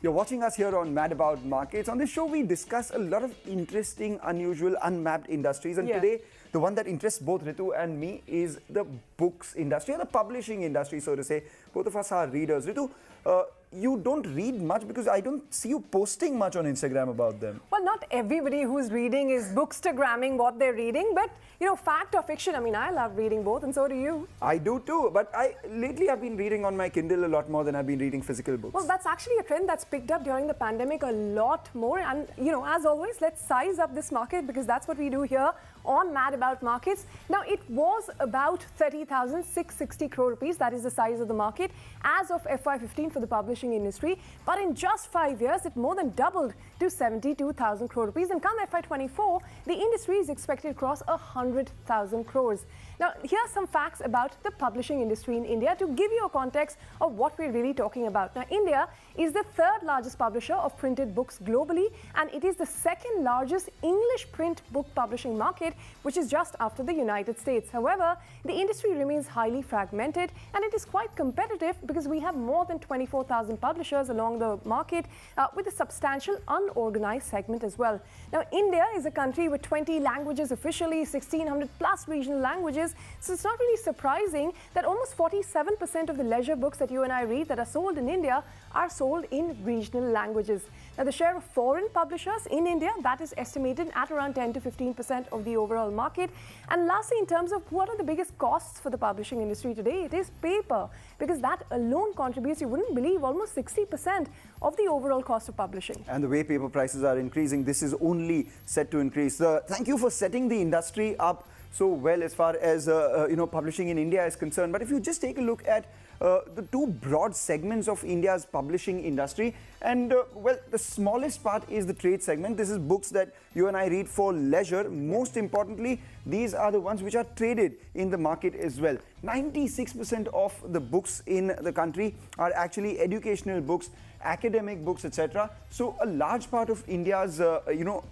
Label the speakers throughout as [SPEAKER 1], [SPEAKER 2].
[SPEAKER 1] You're watching us here on Mad About Markets. On this show, we discuss a lot of interesting, unusual, unmapped industries. And today, the one that interests both Ritu and me is the books industry, or the publishing industry, so to say. Both of us are readers. Ritu, you don't read much because I don't see you posting much on Instagram about them.
[SPEAKER 2] Well, not everybody who's reading is bookstagramming what they're reading, but fact or fiction, I mean, I love reading both, and so do you.
[SPEAKER 1] I do too, but lately I've been reading on my Kindle a lot more than I've been reading physical books.
[SPEAKER 2] Well, that's actually a trend that's picked up during the pandemic a lot more, and as always, let's size up this market because that's what we do here on Mad About Markets. Now, it was about 30,660 crore rupees. That is the size of the market as of FY15 for the publishing industry. But in just 5 years, it more than doubled to 72,000 crore rupees. And come FY24, the industry is expected to cross 100,000 crores. Now, here are some facts about the publishing industry in India to give you a context of what we're really talking about. Now, India is the third largest publisher of printed books globally, and it is the second largest English print book publishing market, which is just after the United States. However, the industry remains highly fragmented, and it is quite competitive because we have more than 24,000 publishers along the market with a substantial unorganized segment as well. Now, India is a country with 20 languages officially, 1,600 plus regional languages. So it's not really surprising that almost 47% of the leisure books that you and I read that are sold in India are sold in regional languages. Now, the share of foreign publishers in India, that is estimated at around 10 to 15% of the overall market. And lastly, in terms of what are the biggest costs for the publishing industry today, it is paper, because that alone contributes, you wouldn't believe, almost 60% of the overall cost of publishing.
[SPEAKER 1] And the way paper prices are increasing, this is only set to increase. Thank you for setting the industry up so well as far as publishing in India is concerned. But if you just take a look at the two broad segments of India's publishing industry, and well, the smallest part is the trade segment. This is books that you and I read for leisure. Most importantly, these are the ones which are traded in the market as well. 96% of the books in the country are actually educational books, academic books, etc. So a large part of India's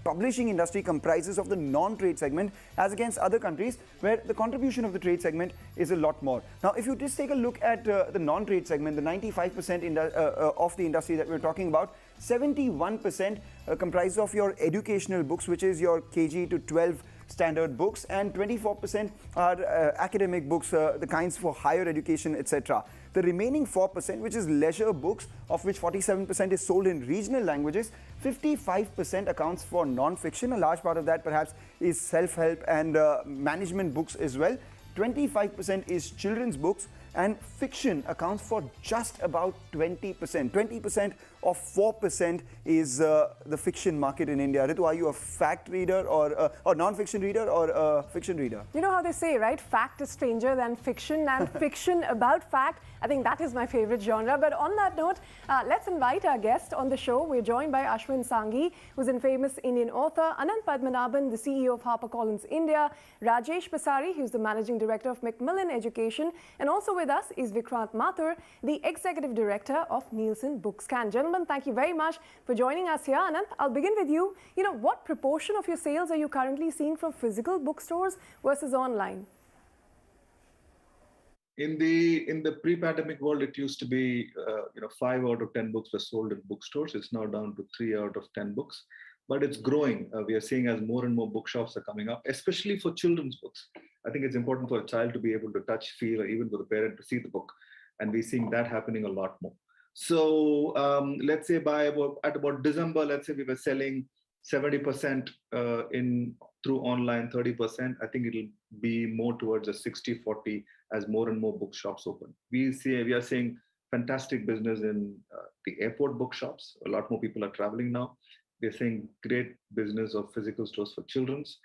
[SPEAKER 1] publishing industry comprises of the non-trade segment, as against other countries where the contribution of the trade segment is a lot more. Now, if you just take a look at the non-trade segment, the 95% of the industry that we're talking about, 71% comprises of your educational books, which is your KG to 12 standard books, and 24% are academic books, the kinds for higher education, etc. The remaining 4%, which is leisure books, of which 47% is sold in regional languages, 55% accounts for non-fiction. A large part of that perhaps is self-help and management books as well. 25% is children's books, and fiction accounts for just about 20%. 20% of 4% is the fiction market in India. Ritu, are you a fact reader or non-fiction reader or a fiction reader?
[SPEAKER 2] You know how they say, right? Fact is stranger than fiction, and fiction about fact. I think that is my favorite genre. But on that note, let's invite our guest on the show. We're joined by Ashwin Sanghi, who's a famous Indian author, Anantha Padmanabhan, the CEO of HarperCollins India, Rajesh Pasari, who's the Managing Director of Macmillan Education, and also with us is Vikrant Mathur, the Executive Director of Nielsen BookScan. Gentlemen, thank you very much for joining us here. Anant, I'll begin with you. What proportion of your sales are you currently seeing from physical bookstores versus online?
[SPEAKER 3] In the pre-pandemic world, it used to be 5 out of 10 books were sold in bookstores. It's now down to 3 out of 10 books, but it's growing. We are seeing as more and more bookshops are coming up, especially for children's books. I think it's important for a child to be able to touch, feel, or even for the parent to see the book, and we're seeing that happening a lot more. So let's say at about December, let's say we were selling 70% through online, 30%. I think it'll be more towards a 60-40 as more and more bookshops open. We are seeing fantastic business in the airport bookshops. A lot more people are traveling now. We're seeing great business of physical stores for children's.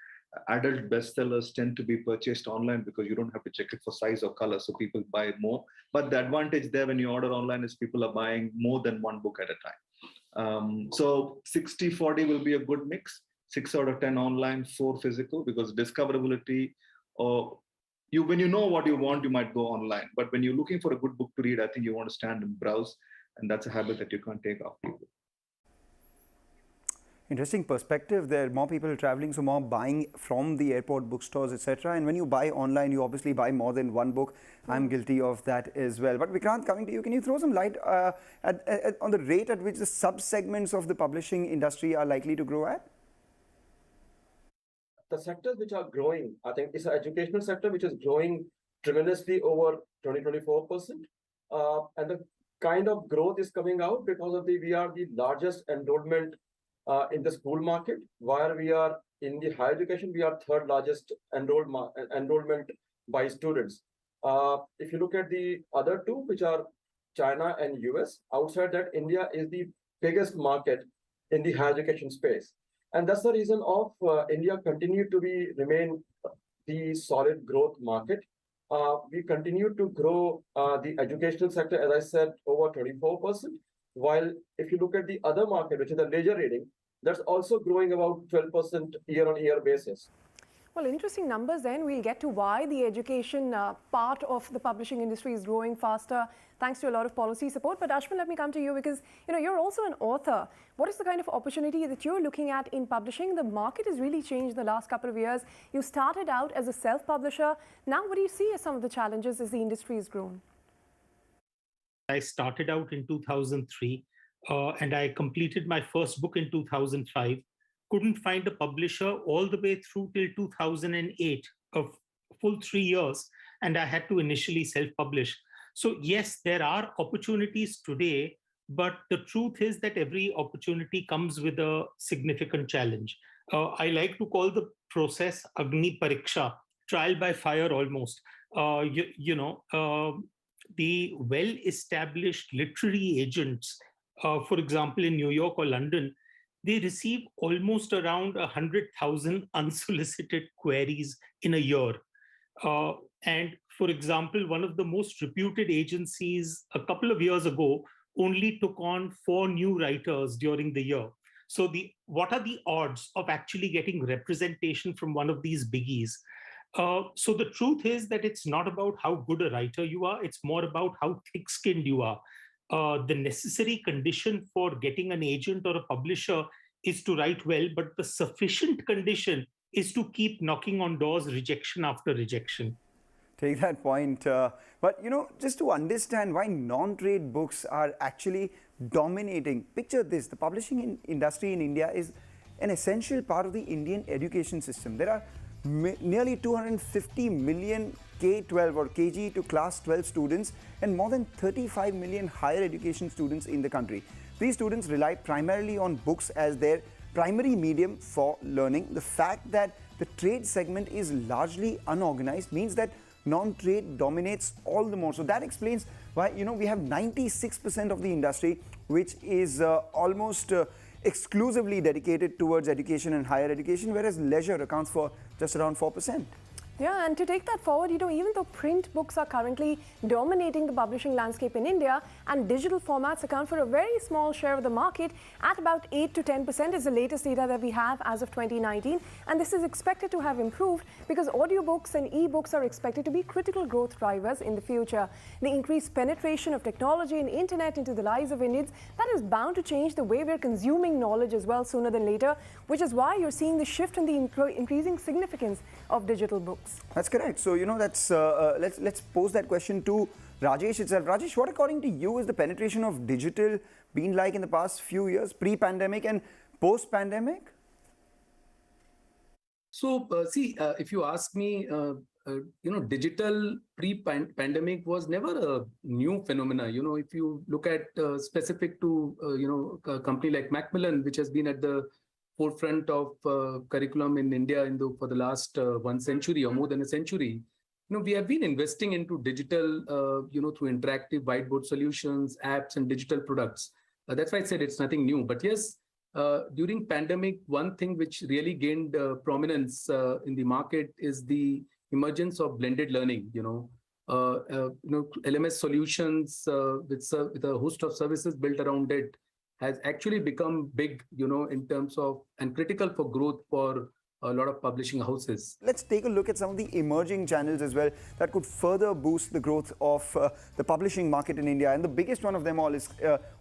[SPEAKER 3] Adult bestsellers tend to be purchased online because you don't have to check it for size or color, so people buy more. But the advantage there when you order online is people are buying more than one book at a time. So 60-40 will be a good mix. 6 out of 10 online, 4 physical, because discoverability, or when you know what you want, you might go online. But when you're looking for a good book to read, I think you want to stand and browse, and that's a habit that you can't take off people.
[SPEAKER 1] Interesting perspective there. More people traveling, so more buying from the airport bookstores, etc. And when you buy online, you obviously buy more than one book. I'm guilty of that as well. But Vikrant, coming to you, can you throw some light on the rate at which the sub-segments of the publishing industry are likely to grow at?
[SPEAKER 4] The sectors which are growing, I think it's an educational sector which is growing tremendously over 20-24%. And the kind of growth is coming out because of we are the largest enrollment in the school market, while we are in the higher education, we are third largest enrollment by students. If you look at the other two, which are China and US, outside that, India is the biggest market in the higher education space. And that's the reason of India continue to remain the solid growth market. We continue to grow the educational sector, as I said, over 24%. While if you look at the other market, which is the leisure reading, that's also growing about 12% year-on-year basis.
[SPEAKER 2] Well, interesting numbers then. We'll get to why the education part of the publishing industry is growing faster thanks to a lot of policy support. But Ashwin, let me come to you because you're also an author. What is the kind of opportunity that you're looking at in publishing? The market has really changed the last couple of years. You started out as a self-publisher. Now, what do you see as some of the challenges as the industry has grown?
[SPEAKER 5] I started out in 2003 and I completed my first book in 2005. Couldn't find a publisher all the way through till 2008, a full 3 years, and I had to initially self-publish. So yes, there are opportunities today, but the truth is that every opportunity comes with a significant challenge. I like to call the process Agni Pariksha, trial by fire almost. The well-established literary agents, for example, in New York or London, they receive almost around 100,000 unsolicited queries in a year. And for example, one of the most reputed agencies a couple of years ago only took on 4 new writers during the year. So what are the odds of actually getting representation from one of these biggies? So the truth is that it's not about how good a writer you are, it's more about how thick-skinned you are. The necessary condition for getting an agent or a publisher is to write well, but the sufficient condition is to keep knocking on doors, rejection after rejection.
[SPEAKER 1] Take that point. But, just to understand why non-trade books are actually dominating, picture this, the publishing industry in India is an essential part of the Indian education system. There are nearly 250 million K-12 or KG to class 12 students and more than 35 million higher education students in the country. These students rely primarily on books as their primary medium for learning. The fact that the trade segment is largely unorganized means that non-trade dominates all the more. So that explains why, we have 96% of the industry, which is almost exclusively dedicated towards education and higher education, whereas leisure accounts for just around 4%.
[SPEAKER 2] Yeah, and to take that forward, even though print books are currently dominating the publishing landscape in India and digital formats account for a very small share of the market at about 8 to 10% is the latest data that we have as of 2019. And this is expected to have improved because audiobooks and e-books are expected to be critical growth drivers in the future. The increased penetration of technology and internet into the lives of Indians, that is bound to change the way we're consuming knowledge as well sooner than later, which is why you're seeing the shift in the increasing significance of digital books.
[SPEAKER 1] That's correct. So, that's let's pose that question to Rajesh itself. Rajesh, what according to you is the penetration of digital been like in the past few years, pre-pandemic and post-pandemic?
[SPEAKER 6] So, if you ask me, digital pre-pandemic was never a new phenomena. If you look at specific to, a company like Macmillan, which has been at the forefront of curriculum in India for the last 1 century or more than a century, we have been investing into digital, through interactive whiteboard solutions, apps, and digital products. That's why I said it's nothing new. But yes, during pandemic, one thing which really gained prominence in the market is the emergence of blended learning. LMS solutions with a host of services built around it has actually become big, in terms of and critical for growth for a lot of publishing houses.
[SPEAKER 1] Let's take a look at some of the emerging channels as well that could further boost the growth of the publishing market in India. And the biggest one of them all is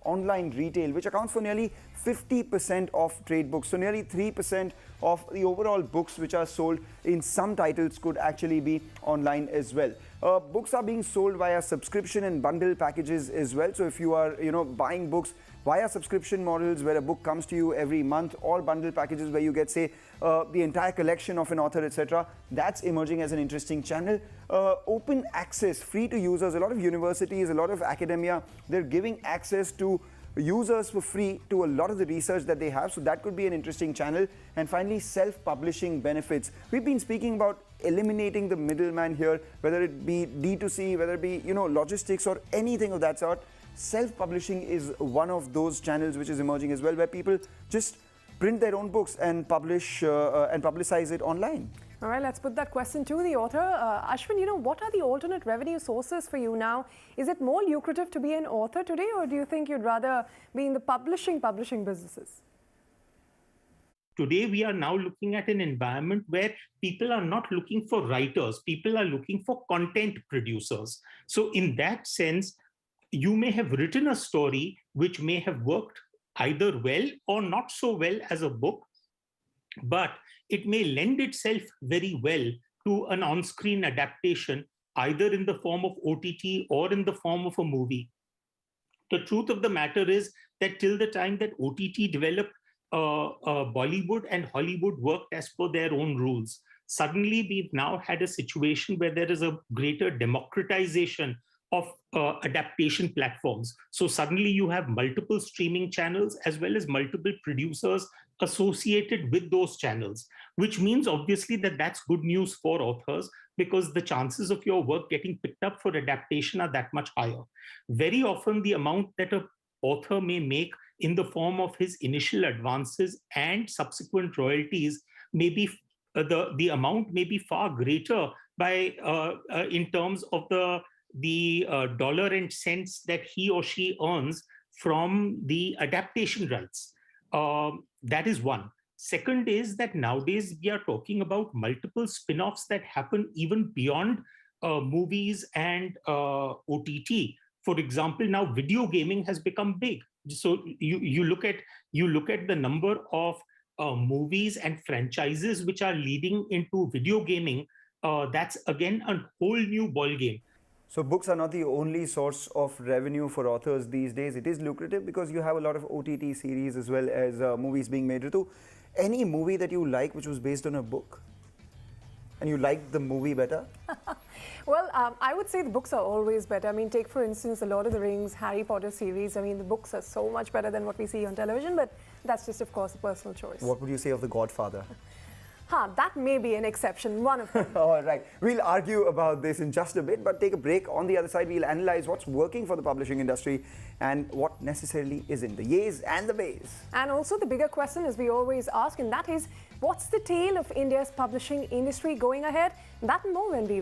[SPEAKER 1] online retail, which accounts for nearly 50% of trade books. So nearly 3% of the overall books which are sold in some titles could actually be online as well. Books are being sold via subscription and bundle packages as well. So if you are, buying books via subscription models where a book comes to you every month, or bundle packages where you get, say, the entire collection of an author, etc., that's emerging as an interesting channel. Open access, free to users. A lot of universities, a lot of academia, they're giving access to users for free to a lot of the research that they have. So that could be an interesting channel. And finally, self-publishing benefits. We've been speaking about eliminating the middleman here, whether it be D2C, whether it be, logistics or anything of that sort. Self-publishing is one of those channels which is emerging as well, where people just print their own books and publish and publicize it online.
[SPEAKER 2] All right, let's put that question to the author. Ashwin, what are the alternate revenue sources for you now? Is it more lucrative to be an author today, or do you think you'd rather be in the publishing businesses?
[SPEAKER 5] Today, we are now looking at an environment where people are not looking for writers, people are looking for content producers. So in that sense, you may have written a story which may have worked either well or not so well as a book, but it may lend itself very well to an on-screen adaptation, either in the form of OTT or in the form of a movie. The truth of the matter is that till the time that OTT developed, Bollywood and Hollywood worked as per their own rules. Suddenly, we've now had a situation where there is a greater democratization of adaptation platforms. So suddenly you have multiple streaming channels as well as multiple producers associated with those channels, which means obviously that that's good news for authors, because the chances of your work getting picked up for adaptation are that much higher. Very often the amount that an author may make in the form of his initial advances and subsequent royalties may be the amount may be far greater by in terms of the dollar and cents that he or she earns from the adaptation rights. That is one. Second is that nowadays we are talking about multiple spin-offs that happen even beyond movies and OTT. For example, now video gaming has become big. So you look at the number of movies and franchises which are leading into video gaming. That's again a whole new ballgame.
[SPEAKER 1] So books are not the only source of revenue for authors these days. It is lucrative because you have a lot of OTT series as well as movies being made. Ritu, any movie that you like which was based on a book and you liked the movie better?
[SPEAKER 2] Well, I would say the books are always better. I mean, take for instance the Lord of the Rings, Harry Potter series. I mean, the books are so much better than what we see on television, but that's just, of course, a personal choice.
[SPEAKER 1] What would you say of The Godfather?
[SPEAKER 2] That may be an exception, one of them.
[SPEAKER 1] All right. We'll argue about this in just a bit, but take a break. On the other side, we'll analyze what's working for the publishing industry and what necessarily isn't, the yays and the bays.
[SPEAKER 2] And also the bigger question, as we always ask, and that is, what's the tale of India's publishing industry going ahead? That and more when we